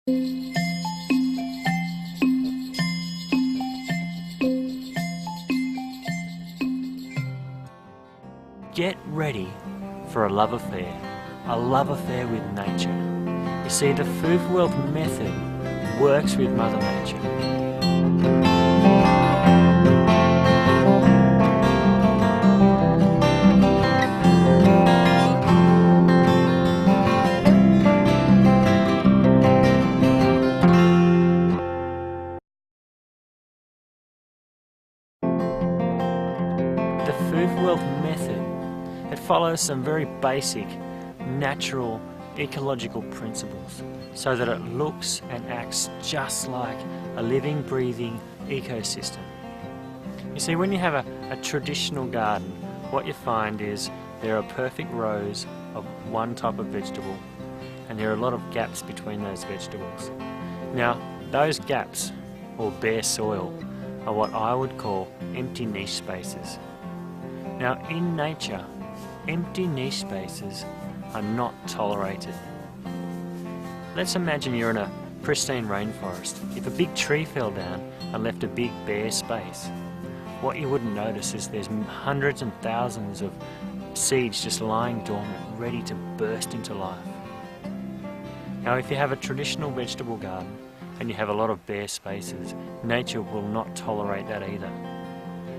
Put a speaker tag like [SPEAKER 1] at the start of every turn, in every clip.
[SPEAKER 1] Get ready for a love affair with nature. You see, the Food for Wealth method works with Mother Nature. The Food for Wealth method, it follows some very basic, natural, ecological principles so that it looks and acts just like a living, breathing ecosystem. You see, when you have a traditional garden, what you find is there are perfect rows of one type of vegetable and there are a lot of gaps between those vegetables. Now, those gaps, or bare soil, are what I would call empty niche spaces. Now, in nature, empty niche spaces are not tolerated. Let's imagine you're in a pristine rainforest. If a big tree fell down and left a big bare space, what you wouldn't notice is there's hundreds and thousands of seeds just lying dormant, ready to burst into life. Now, if you have a traditional vegetable garden and you have a lot of bare spaces, nature will not tolerate that either.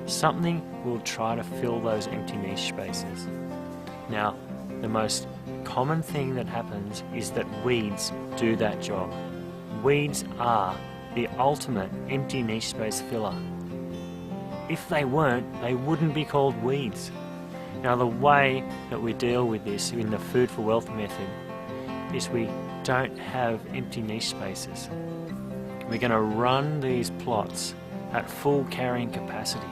[SPEAKER 1] Something will try to fill those empty niche spaces. Now, the most common thing that happens is that weeds do that job. Weeds are the ultimate empty niche space filler. If they weren't, they wouldn't be called weeds. Now, the way that we deal with this in the Food for Wealth method is we don't have empty niche spaces. We're going to run these plots at full carrying capacity.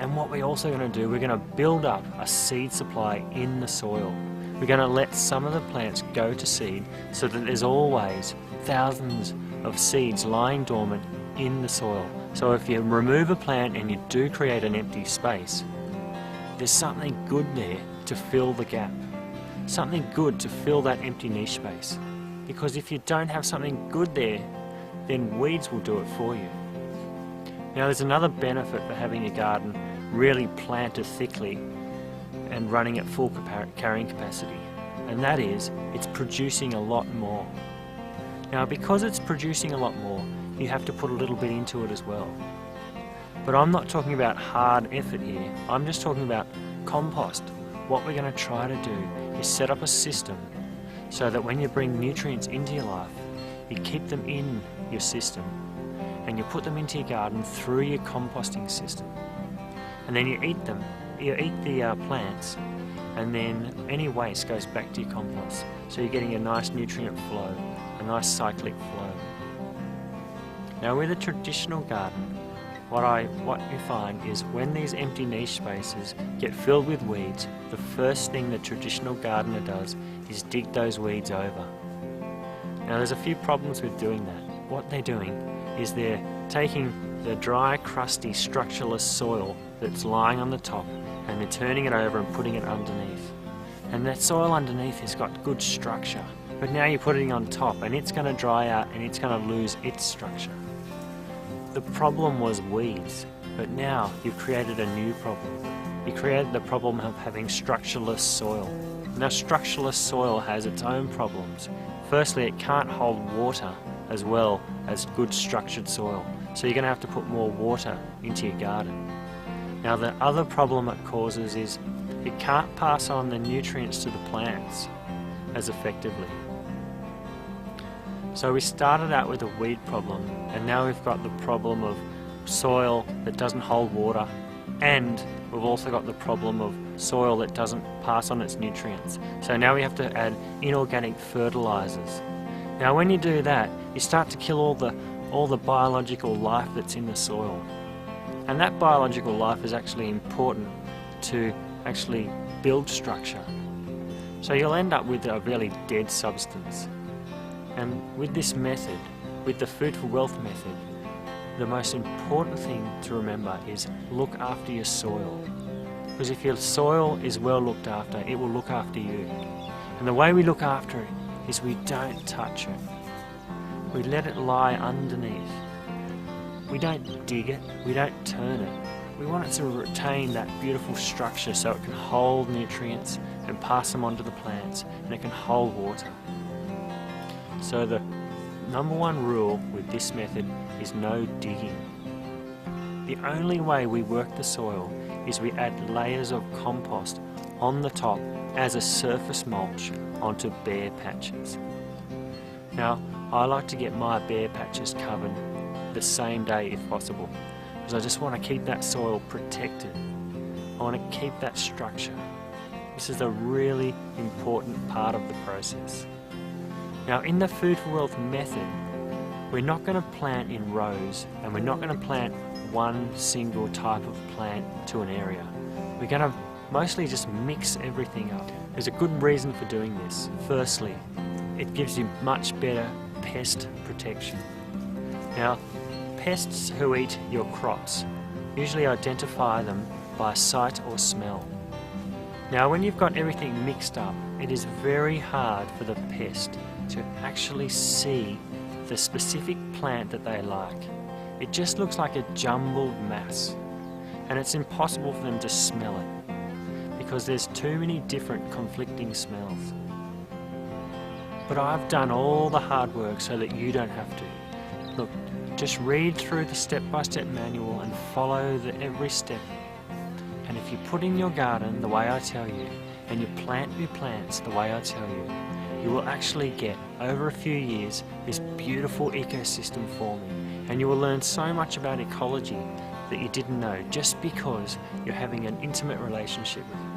[SPEAKER 1] And what we're also going to do, we're going to build up a seed supply in the soil. We're going to let some of the plants go to seed so that there's always thousands of seeds lying dormant in the soil. So if you remove a plant and you do create an empty space, there's something good there to fill the gap. Something good to fill that empty niche space. Because if you don't have something good there, then weeds will do it for you. Now, there's another benefit for having your garden really planted thickly and running at full carrying capacity, and that is it's producing a lot more. Now, because it's producing a lot more, you have to put a little bit into it as well. But I'm not talking about hard effort here, I'm just talking about compost. What we're going to try to do is set up a system so that when you bring nutrients into your life, you keep them in your system and you put them into your garden through your composting system. And then you eat them. You eat the plants, and then any waste goes back to your compost. So you're getting a nice nutrient flow, a nice cyclic flow. Now, with a traditional garden, what you find is when these empty niche spaces get filled with weeds, the first thing the traditional gardener does is dig those weeds over. Now, there's a few problems with doing that. What they're doing is they're taking the dry, crusty, structureless soil that's lying on the top and they're turning it over and putting it underneath. And that soil underneath has got good structure, but now you're putting it on top and it's going to dry out and it's going to lose its structure. The problem was weeds, but now you've created a new problem. You created the problem of having structureless soil. Now, structureless soil has its own problems. Firstly, it can't hold water as well as good structured soil. So you're going to have to put more water into your garden. Now, the other problem it causes is it can't pass on the nutrients to the plants as effectively. So we started out with a weed problem, and now we've got the problem of soil that doesn't hold water, and we've also got the problem of soil that doesn't pass on its nutrients. So now we have to add inorganic fertilizers. Now, when you do that, you start to kill all the biological life that's in the soil. And that biological life is actually important to actually build structure. So you'll end up with a really dead substance. And with this method, with the Food for Wealth method, the most important thing to remember is look after your soil. Because if your soil is well looked after, it will look after you. And the way we look after it is we don't touch it. we let it lie underneath. We don't dig it, we don't turn it. We want it to retain that beautiful structure so it can hold nutrients and pass them on to the plants, and it can hold water. So the number one rule with this method is no digging. The only way we work the soil is we add layers of compost on the top as a surface mulch onto bare patches. Now, I like to get my bare patches covered the same day if possible, because I just want to keep that soil protected. I want to keep that structure. This is a really important part of the process. Now, in the Food for Wealth method, we're not going to plant in rows, and we're not going to plant one single type of plant to an area. We're going to mostly just mix everything up. There's a good reason for doing this. Firstly, it gives you much better pest protection. Now, pests who eat your crops usually identify them by sight or smell. Now, when you've got everything mixed up, it is very hard for the pest to actually see the specific plant that they like. It just looks like a jumbled mass, and it's impossible for them to smell it because there's too many different conflicting smells. But I've done all the hard work so that you don't have to. Look, just read through the step-by-step manual and follow every step. And if you put in your garden the way I tell you, and you plant your plants the way I tell you, you will actually get, over a few years, this beautiful ecosystem forming. And you will learn so much about ecology that you didn't know just because you're having an intimate relationship with it.